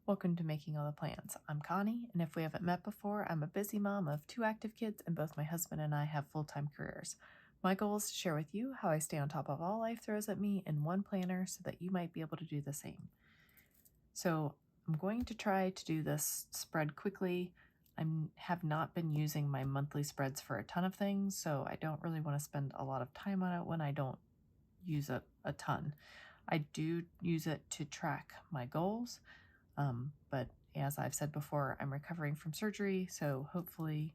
Welcome to Making All the Plans. I'm Connie, and if we haven't met before, I'm a busy mom of 2 active kids, and both my husband and I have full-time careers. My goal is to share with you how I stay on top of all life throws at me in one planner so that you might be able to do the same. So I'm going to try to do this spread quickly. I have not been using my monthly spreads for a ton of things, so I don't really want to spend a lot of time on it when I don't use it a ton. I do use it to track my goals. But as I've said before, I'm recovering from surgery, so hopefully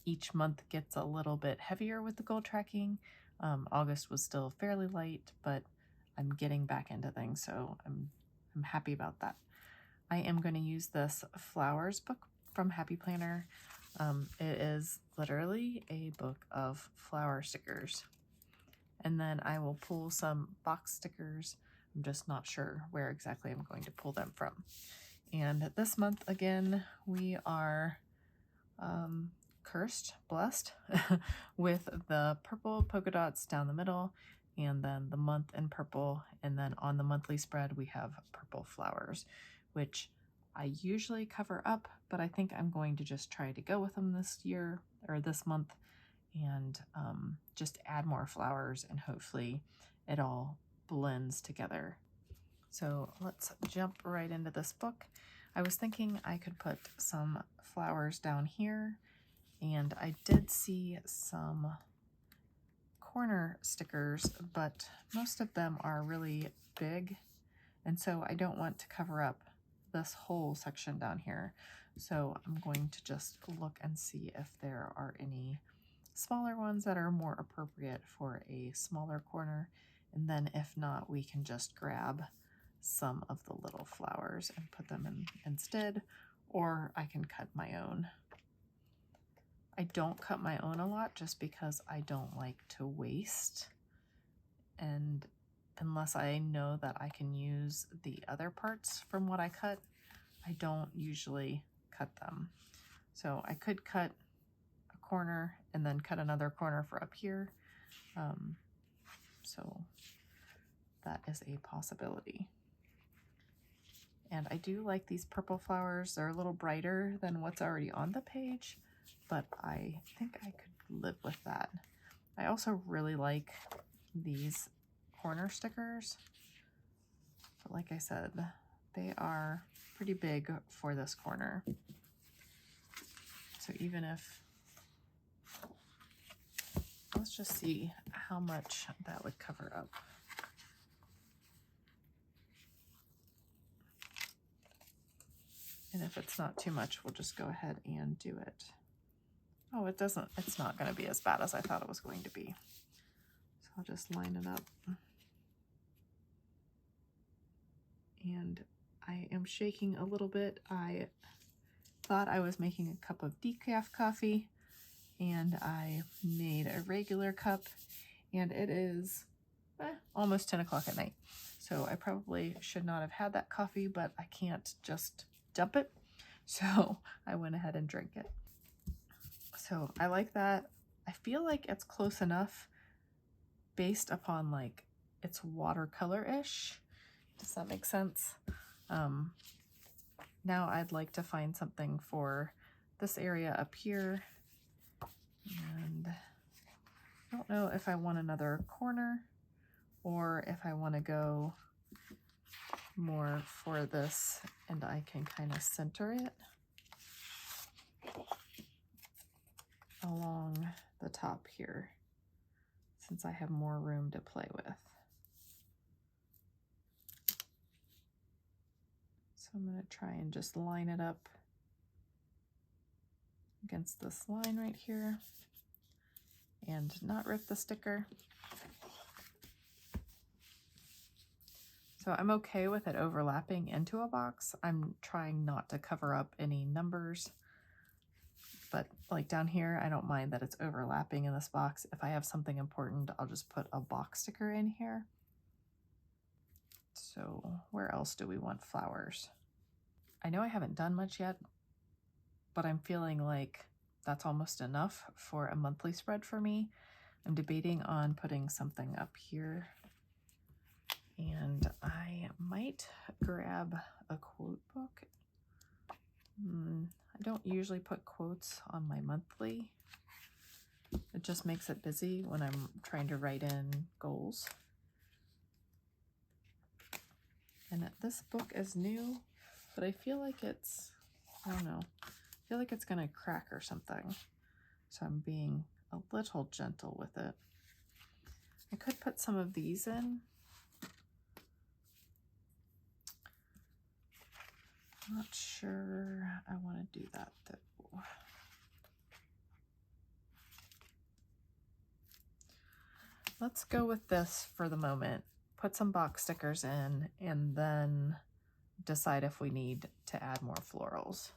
each month gets a little bit heavier with the goal tracking. August was still fairly light, but I'm getting back into things, so I'm happy about that. I am going to use this flowers book from Happy Planner. It is literally a book of flower stickers. And then I will pull some box stickers. I'm just not sure where exactly I'm going to pull them from. And this month, again, we are blessed, with the purple polka dots down the middle, and then the month in purple. And then on the monthly spread, we have purple flowers, which I usually cover up, but I think I'm going to just try to go with them this year or this month and just add more flowers, and hopefully it all blends together. So let's jump right into this book. I was thinking I could put some flowers down here, and I did see some corner stickers, but most of them are really big, and so I don't want to cover up this whole section down here. So I'm going to just look and see if there are any smaller ones that are more appropriate for a smaller corner, and then if not, we can just grab some of the little flowers and put them in instead, or I can cut my own. I don't cut my own a lot just because I don't like to waste, and unless I know that I can use the other parts from what I cut, I don't usually cut them. So I could cut a corner and then cut another corner for up here. So that is a possibility. And I do like these purple flowers. They're a little brighter than what's already on the page, but I think I could live with that. I also really like these corner stickers, but like I said, they are pretty big for this corner. So even if, let's just see how much that would cover up. And if it's not too much, we'll just go ahead and do it. Oh, it's not going to be as bad as I thought it was going to be. So I'll just line it up. And I am shaking a little bit. I thought I was making a cup of decaf coffee, and I made a regular cup, and it is almost 10 o'clock at night. So I probably should not have had that coffee, but I can't just dump it. So I went ahead and drank it. So I like that. I feel like it's close enough based upon like it's watercolor-ish. Does that make sense? Now I'd like to find something for this area up here. And I don't know if I want another corner or if I want to go more for this and I can kind of center it along the top here, since I have more room to play with. So I'm going to try and just line it up against this line right here and not rip the sticker. So I'm okay with it overlapping into a box. I'm trying not to cover up any numbers, but like down here, I don't mind that it's overlapping in this box. If I have something important, I'll just put a box sticker in here. So where else do we want flowers? I know I haven't done much yet, but I'm feeling like that's almost enough for a monthly spread for me. I'm debating on putting something up here. And I might grab a quote book. I don't usually put quotes on my monthly. It just makes it busy when I'm trying to write in goals. And this book is new, but I feel like it's, I don't know, I feel like it's gonna crack or something. So I'm being a little gentle with it. I could put some of these in. Not sure I want to do that though. Let's go with this for the moment. Put some box stickers in and then decide if we need to add more florals.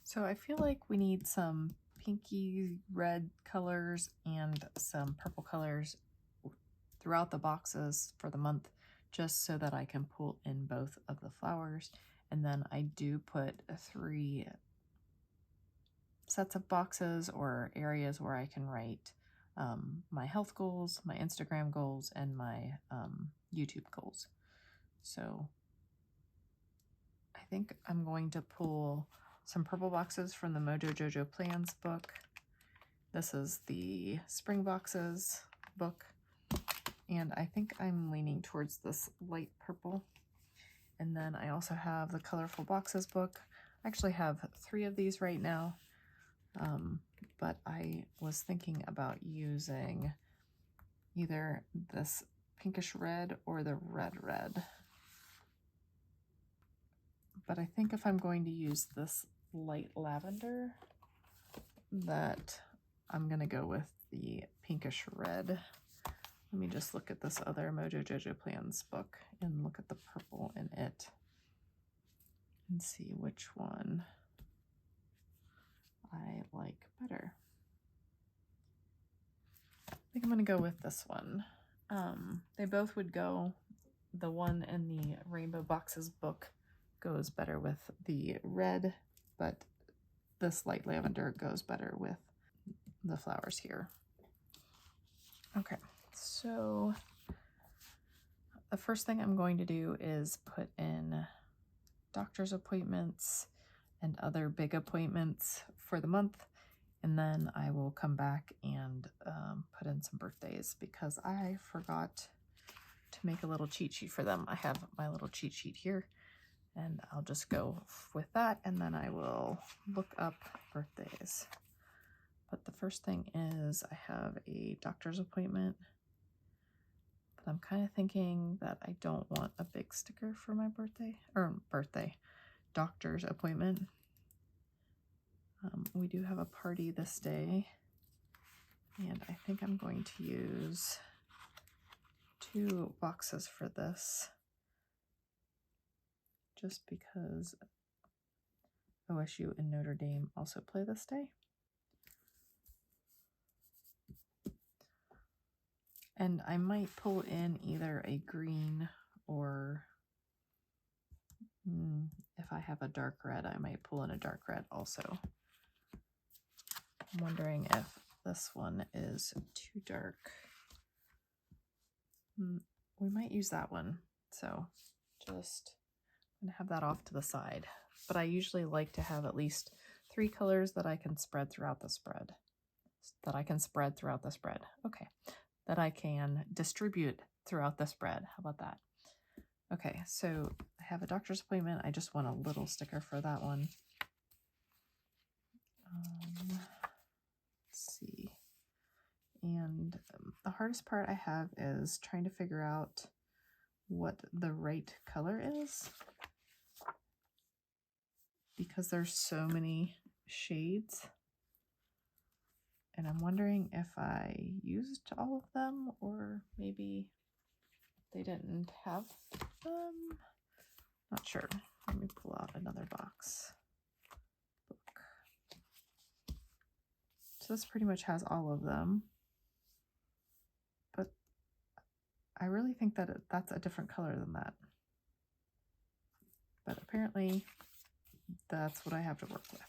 So I feel like we need some pinky red colors and some purple colors throughout the boxes for the month, just so that I can pull in both of the flowers. And then I do put 3 sets of boxes or areas where I can write my health goals, my Instagram goals, and my YouTube goals. So I think I'm going to pull some purple boxes from the Mojo Jojo Plans book. This is the Spring Boxes book. And I think I'm leaning towards this light purple. And then I also have the Colorful Boxes book. I actually have 3 of these right now. But I was thinking about using either this pinkish red or the red. But I think if I'm going to use this light lavender, that I'm gonna go with the pinkish red. Let me just look at this other Mojo Jojo Plans book and look at the purple in it and see which one I like better. I think I'm gonna go with this one. They both would go. The one in the Rainbow Boxes book goes better with the red, but this light lavender goes better with the flowers here. Okay, so the first thing I'm going to do is put in doctor's appointments and other big appointments for the month, and then I will come back and put in some birthdays because I forgot to make a little cheat sheet for them. I have my little cheat sheet here, and I'll just go with that, and then I will look up birthdays. But the first thing is I have a doctor's appointment, but I'm kind of thinking that I don't want a big sticker for my doctor's appointment. We do have a party this day, and I think I'm going to use 2 boxes for this, just because OSU and Notre Dame also play this day. And I might pull in either a green or if I have a dark red, I might pull in a dark red also. I'm wondering if this one is too dark. We might use that one. So just I'm gonna have that off to the side. But I usually like to have at least 3 colors that I can spread throughout the spread. Okay. That I can distribute throughout the spread. How about that? Okay, so I have a doctor's appointment. I just want a little sticker for that one. Let's see. And the hardest part I have is trying to figure out what the right color is, because there's so many shades. And I'm wondering if I used all of them or maybe they didn't have them. Not sure. Let me pull out another box. Book. So this pretty much has all of them. But I really think that that's a different color than that. But apparently that's what I have to work with.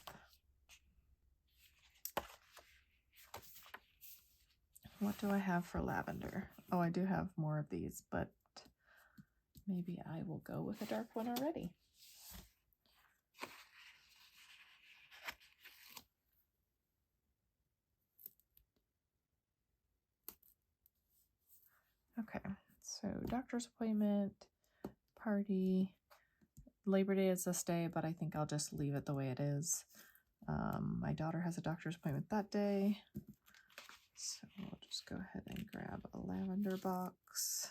What do I have for lavender? Oh, I do have more of these, but maybe I will go with a dark one already. Okay, so doctor's appointment, party. Labor Day is this day, but I think I'll just leave it the way it is. My daughter has a doctor's appointment that day. So we'll just go ahead and grab a lavender box.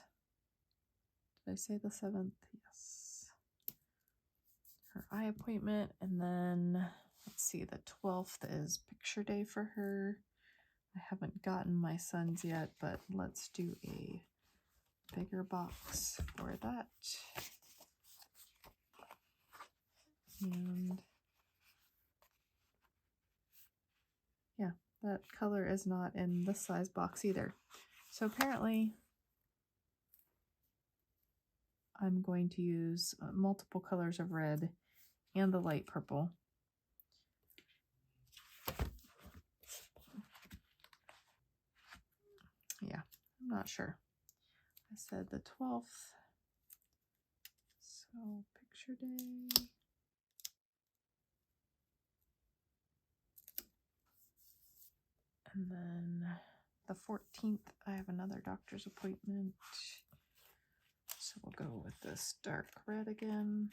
Did I say the 7th? Yes. Her eye appointment. And then, let's see, the 12th is picture day for her. I haven't gotten my son's yet, but let's do a bigger box for that. And yeah, that color is not in this size box either. So apparently I'm going to use multiple colors of red and the light purple. Yeah, I'm not sure. I said the 12th. So picture day. And then the 14th, I have another doctor's appointment. So we'll go with this dark red again.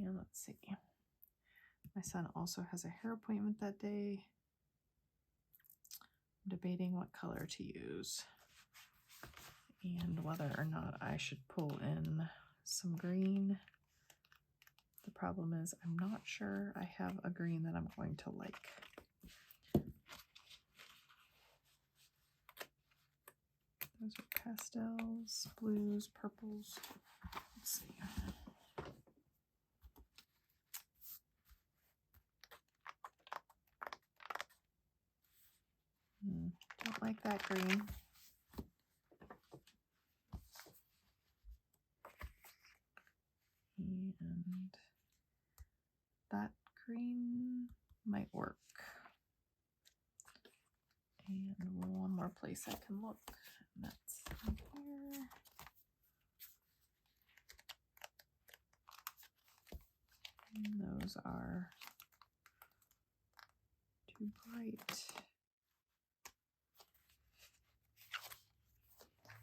And let's see. My son also has a hair appointment that day. I'm debating what color to use and whether or not I should pull in some green. The problem is I'm not sure I have a green that I'm going to like. Those are pastels, blues, purples. Let's see. Don't like that green. And that green might work. And one more place I can look. And that's in here. And those are too bright.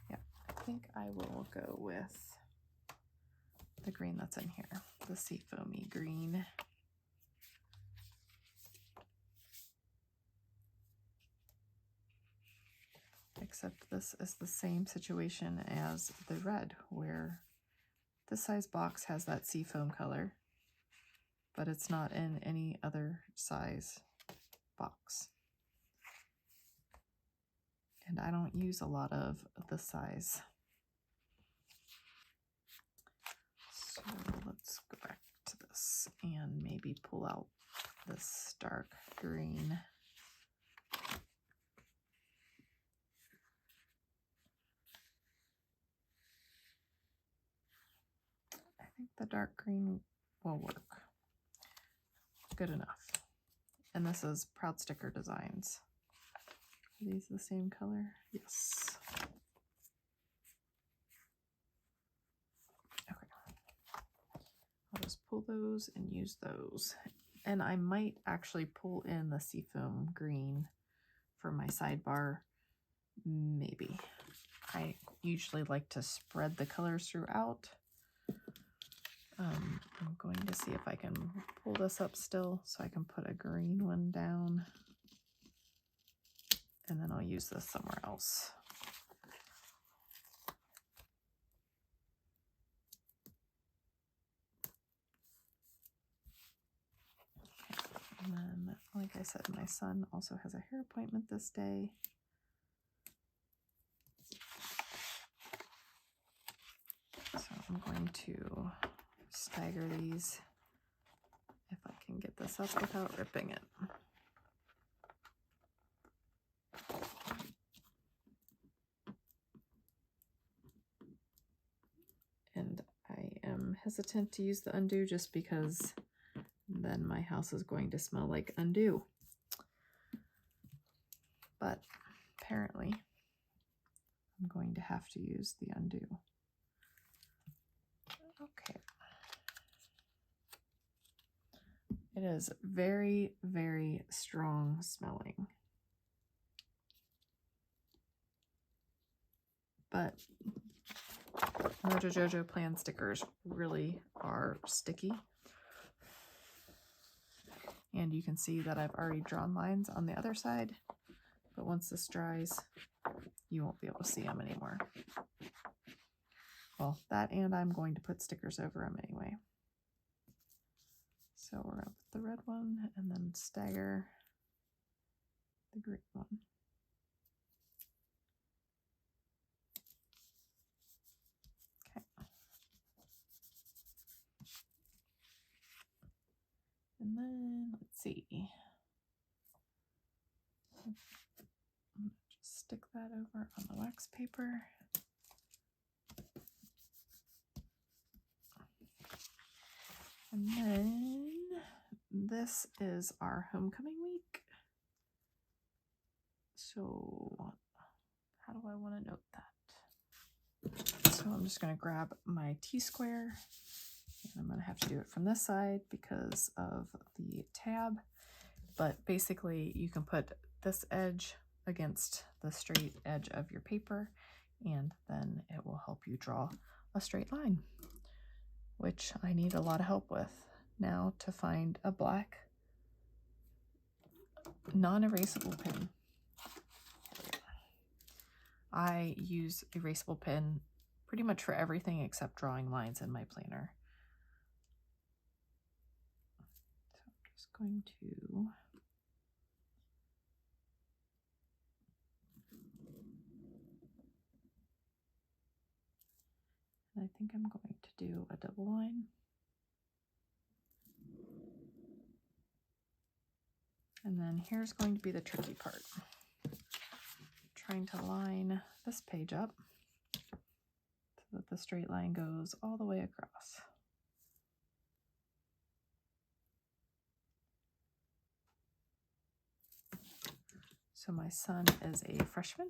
Yeah, I think I will go with the green that's in here, the seafoamy green. Except this is the same situation as the red, where this size box has that seafoam color, but it's not in any other size box. And I don't use a lot of this size. So let's go back to this and maybe pull out this dark green. I think the dark green will work. Good enough. And this is Proud Sticker Designs. Are these the same color? Yes. Okay. I'll just pull those and use those. And I might actually pull in the seafoam green for my sidebar. Maybe. I usually like to spread the colors throughout. I'm going to see if I can pull this up still so I can put a green one down. And then I'll use this somewhere else. Okay. And then, like I said, my son also has a hair appointment this day. So I'm going to stagger these if I can get this up without ripping it. And I am hesitant to use the undo just because then my house is going to smell like undo. But apparently I'm going to have to use the undo. Okay. It is very, very strong smelling. But Mojo Jojo Plan stickers really are sticky. And you can see that I've already drawn lines on the other side. But once this dries, you won't be able to see them anymore. Well, that and I'm going to put stickers over them anyway. So we're going to put the red one and then stagger the green one. Okay. And then let's see. I'm going to just stick that over on the wax paper. And then this is our homecoming week. So how do I want to note that? So I'm just going to grab my T-square, and I'm going to have to do it from this side because of the tab. But basically you can put this edge against the straight edge of your paper, and then it will help you draw a straight line, which I need a lot of help with now to find a black non-erasable pen. I use erasable pen pretty much for everything except drawing lines in my planner. So I'm just going to I think I'm going to do a double line. And then here's going to be the tricky part. Trying to line this page up so that the straight line goes all the way across. So my son is a freshman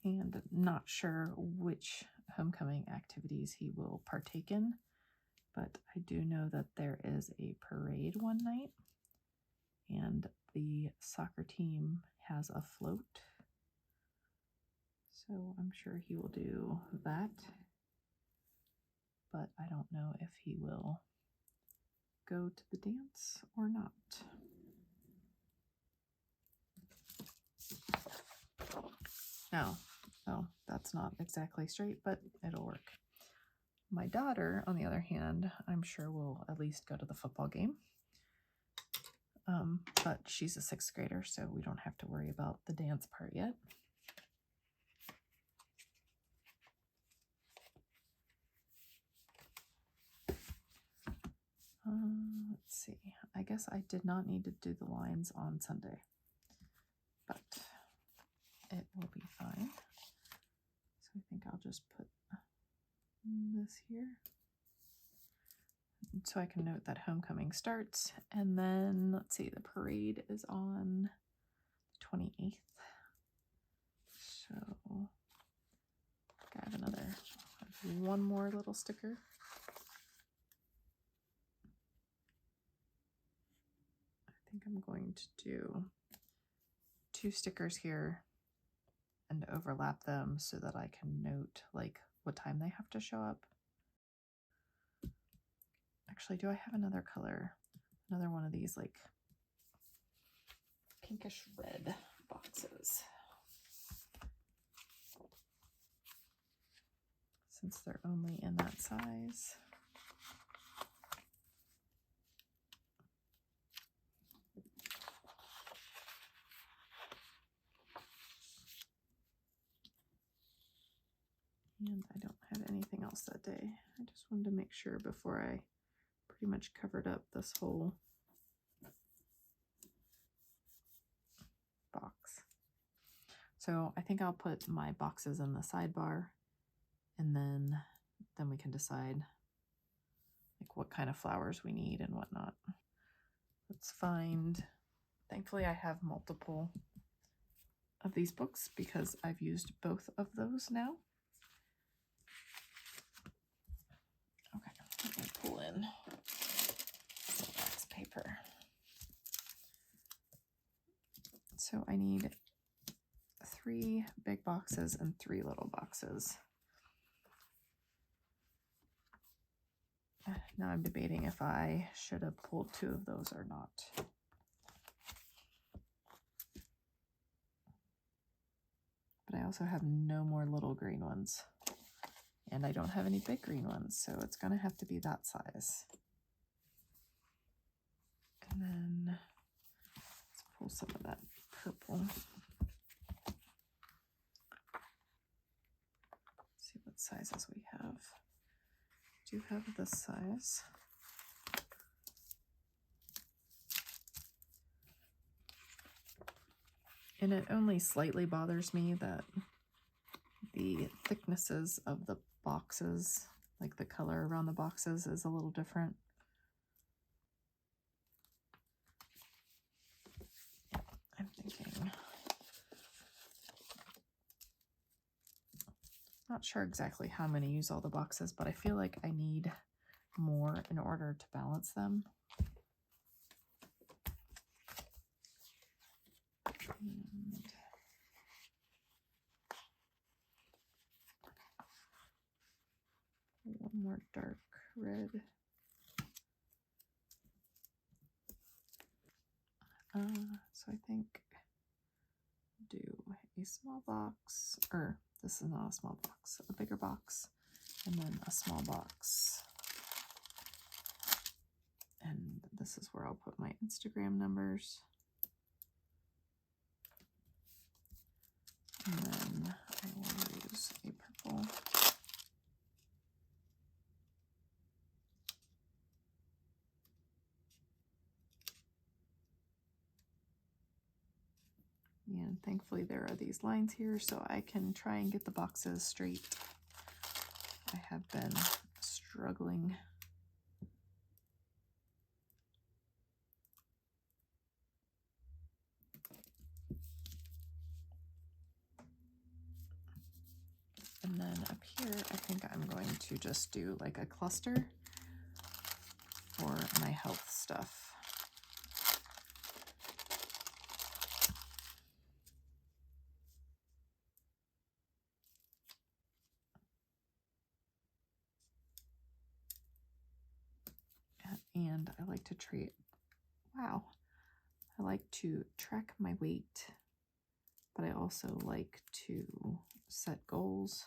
and not sure which homecoming activities he will partake in, but I do know that there is a parade one night and the soccer team has a float. So I'm sure he will do that, but I don't know if he will go to the dance or not. Now, oh, that's not exactly straight, but it'll work. My daughter, on the other hand, I'm sure will at least go to the football game. But she's a 6th grader, so we don't have to worry about the dance part yet. Let's see. I guess I did not need to do the lines on Sunday, but it will be fine. So I think I'll just put this here so I can note that homecoming starts. And then let's see, the parade is on the 28th. So I have one more little sticker. I think I'm going to do 2 stickers here and overlap them so that I can note like what time they have to show up. Actually, do I have another color? Another one of these like pinkish red boxes. Since they're only in that size. And I don't have anything else that day. I just wanted to make sure before I pretty much covered up this whole box. So I think I'll put my boxes in the sidebar, and then we can decide like what kind of flowers we need and whatnot. Let's find, thankfully I have multiple of these books because I've used both of those now. Okay, let me pull in some wax paper. So I need 3 big boxes and 3 little boxes. Now I'm debating if I should have pulled 2 of those or not. But I also have no more little green ones. And I don't have any big green ones, so it's going to have to be that size. And then let's pull some of that purple. See what sizes we have. Do have this size. And it only slightly bothers me that the thicknesses of the boxes, like the color around the boxes, is a little different. I'm thinking, not sure exactly how I'm going to use all the boxes, but I feel like I need more in order to balance them. And one more dark red. So I think do a small box, or this is not a small box, a bigger box, and then a small box. And this is where I'll put my Instagram numbers. And then I will use a purple. And thankfully there are these lines here so I can try and get the boxes straight. I have been struggling. And then up here, I think I'm going to just do like a cluster for my health stuff. And I like to I like to track my weight, but I also like to set goals.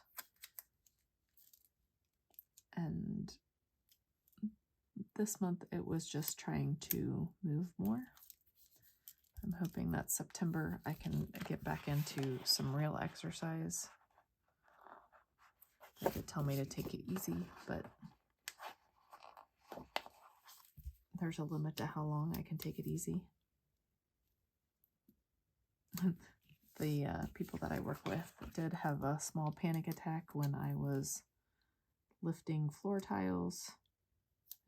And this month it was just trying to move more. I'm hoping that September I can get back into some real exercise. They could tell me to take it easy, but there's a limit to how long I can take it easy. The people that I work with did have a small panic attack when I was lifting floor tiles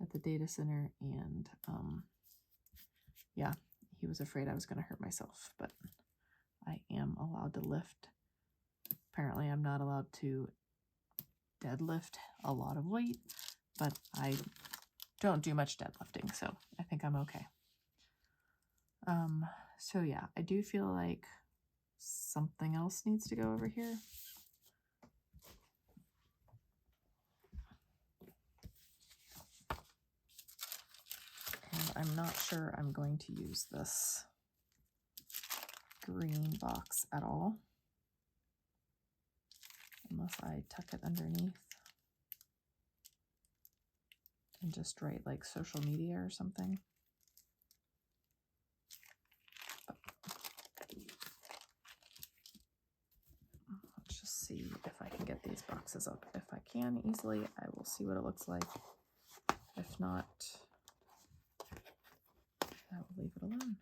at the data center, and yeah, he was afraid I was going to hurt myself, but I am allowed to lift. Apparently I'm not allowed to deadlift a lot of weight, but I don't do much deadlifting, so I think I'm okay. So yeah, I do feel like something else needs to go over here. And I'm not sure I'm going to use this green box at all, unless I tuck it underneath and just write like social media or something. Let's just see if I can get these boxes up. If I can easily, I will see what it looks like. If not, I will leave it alone.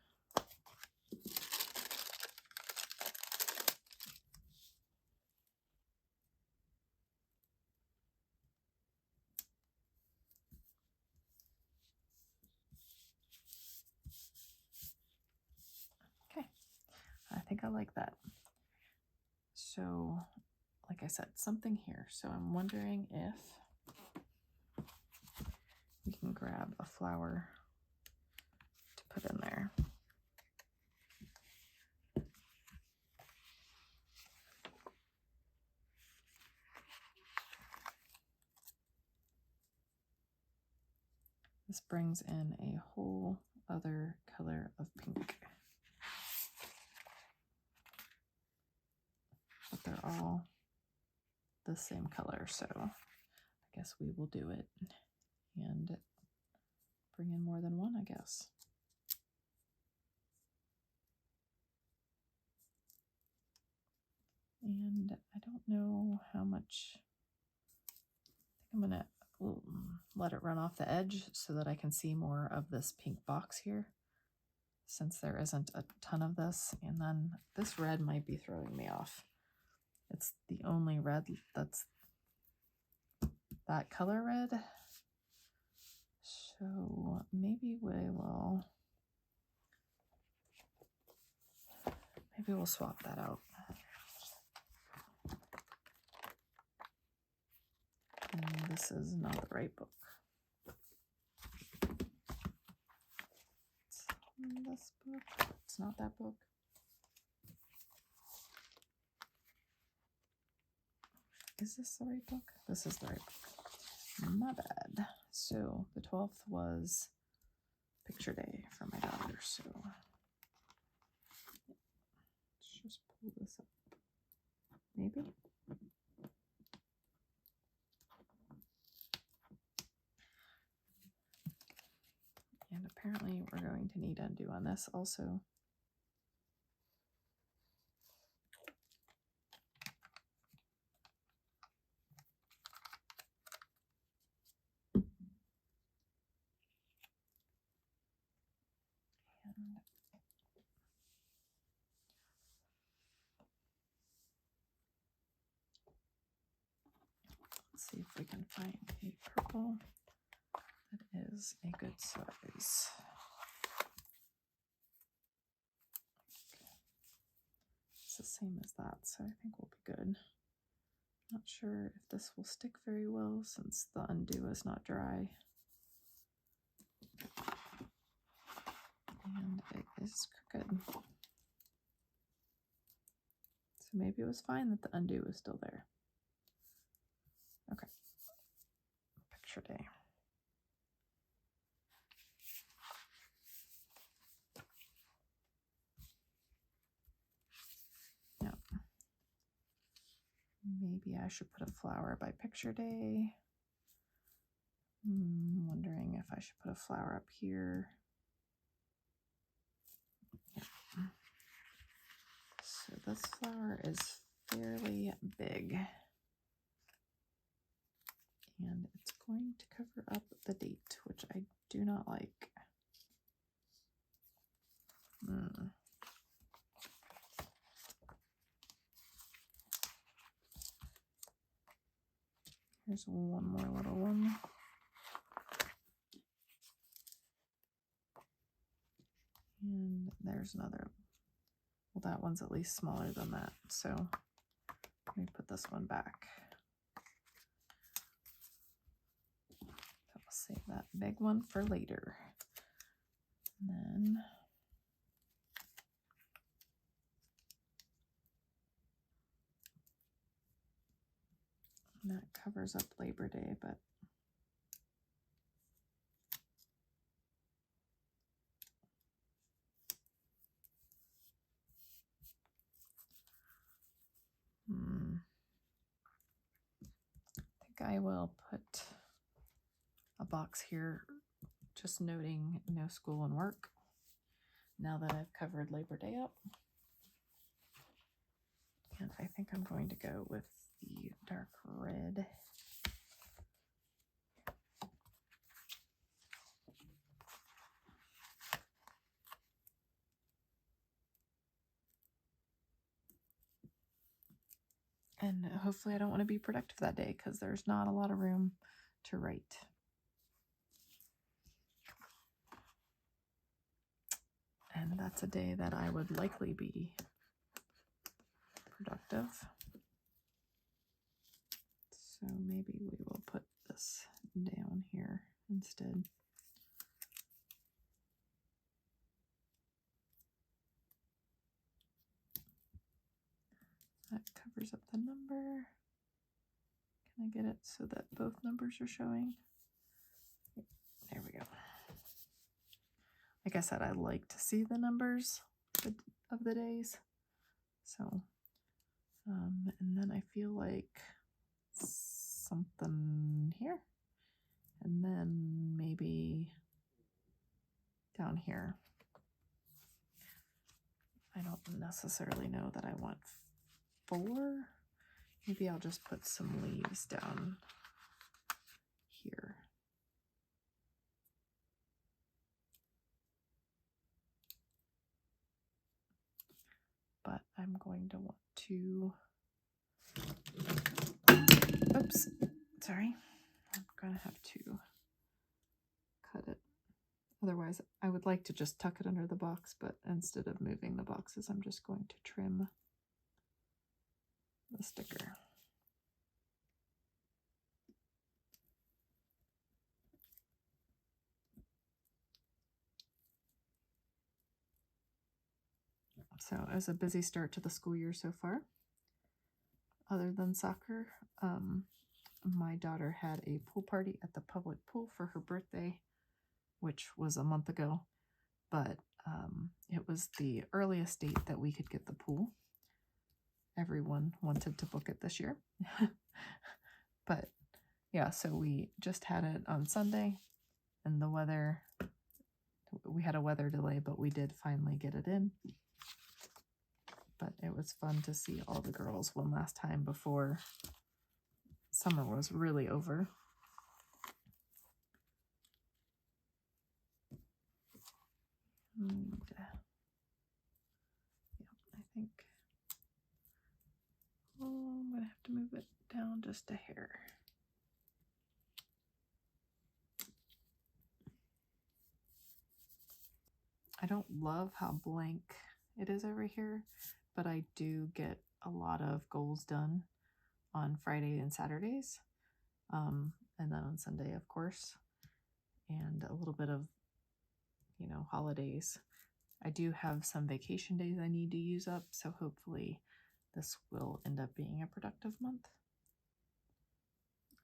I like that. So, like I said, something here. So I'm wondering if we can grab a flower to put in there. This brings in a whole other color of pink. But they're all the same color, so I guess we will do it and bring in more than one, I guess. And I don't know how much. I think I'm gonna let it run off the edge so that I can see more of this pink box here, since there isn't a ton of this. And then this red might be throwing me off. It's the only red that's that color red. So maybe we'll swap that out. And this is not the right book. It's this book. It's not that book. Is this the right book? This is the right book. My bad. So the 12th was picture day for my daughter. So let's just pull this up. Maybe. And apparently we're going to need undo on this also. And let's see if we can find a purple that is a good size. It's the same as that, so I think we'll be good. Not sure if this will stick very well since the undo is not dry. And it is crooked. So maybe it was fine that the undo was still there. Okay. Picture day. Yeah. Maybe I should put a flower by picture day. Wondering if I should put a flower up here. Yeah. So this flower is fairly big. And it's going to cover up the date, which I do not like. Here's one more little one. And there's another. Well, that one's at least smaller than that. So let me put this one back. I'll save that big one for later. And then that covers up Labor Day, but I think I will put a box here just noting no school and work now that I've covered Labor Day up. And I think I'm going to go with the dark red. And hopefully I don't want to be productive that day because there's not a lot of room to write. And that's a day that I would likely be productive. So maybe we will put this down here instead. That covers up the number. Can I get it so that both numbers are showing? There we go. Like I said, I like to see the numbers of the days. So, and then I feel like something here. And then maybe down here. I don't necessarily know that I want 4. Maybe I'll just put some leaves down here. But I'm going to want to, oops, sorry. I'm gonna have to cut it. Otherwise, I would like to just tuck it under the box, but instead of moving the boxes, I'm just going to trim the sticker. So it was a busy start to the school year so far. Other than soccer, my daughter had a pool party at the public pool for her birthday, which was a month ago, but it was the earliest date that we could get the pool. Everyone wanted to book it this year. But yeah, so we just had it on Sunday, and the weather, we had a weather delay, but we did finally get it in. But it was fun to see all the girls one last time before summer was really over. And, yeah, I think I'm going to have to move it down just a hair. I don't love how blank it is over here, but I do get a lot of goals done on Friday and Saturdays, and then on Sunday, of course, and a little bit of, holidays. I do have some vacation days I need to use up, so hopefully this will end up being a productive month.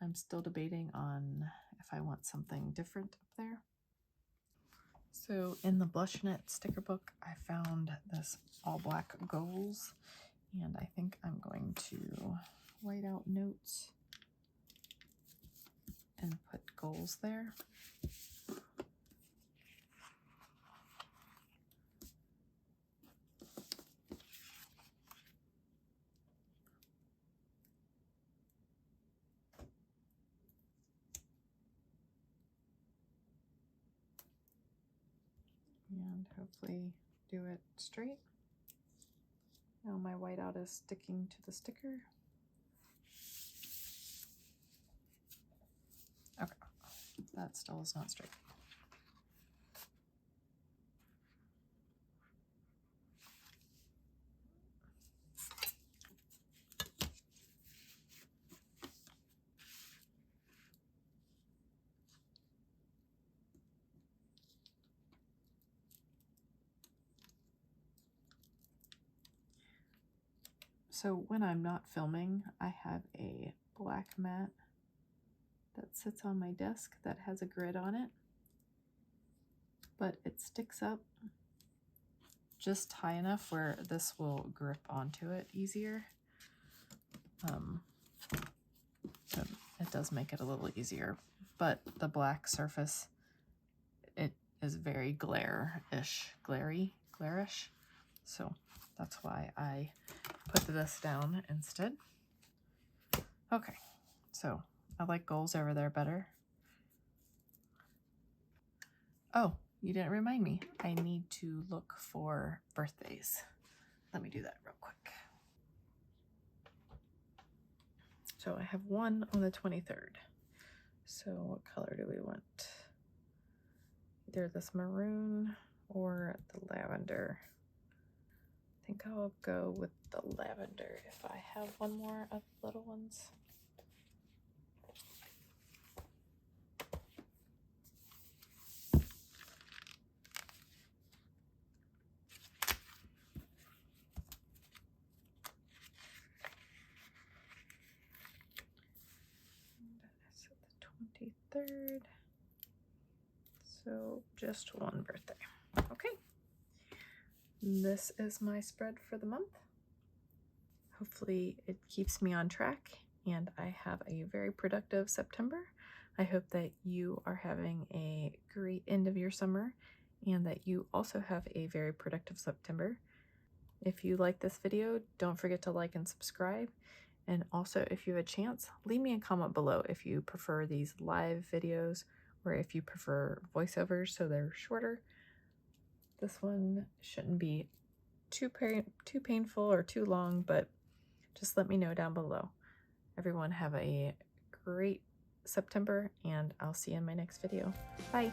I'm still debating on if I want something different up there. So in the Blush Knit sticker book, I found this all black goals, and I think I'm going to white out notes and put goals there. And hopefully do it straight. Now my whiteout is sticking to the sticker. Okay, that still is not straight. So when I'm not filming, I have a black mat that sits on my desk that has a grid on it, but it sticks up just high enough where this will grip onto it easier. So it does make it a little easier, but the black surface, it is very glarish. So that's why I put this down instead. Okay, so I like goals over there better. Oh, you didn't remind me. I need to look for birthdays. Let me do that real quick. So I have one on the 23rd. So what color do we want? Either this maroon or the lavender. I think I'll go with the lavender if I have one more of the little ones. That's the 23rd. So just one birthday. Okay. This is my spread for the month. Hopefully it keeps me on track and I have a very productive September. I hope that you are having a great end of your summer and that you also have a very productive September. If you like this video, don't forget to like and subscribe. And also, if you have a chance, leave me a comment below if you prefer these live videos or if you prefer voiceovers so they're shorter. This one shouldn't be too painful or too long, but just let me know down below. Everyone have a great September, and I'll see you in my next video. Bye!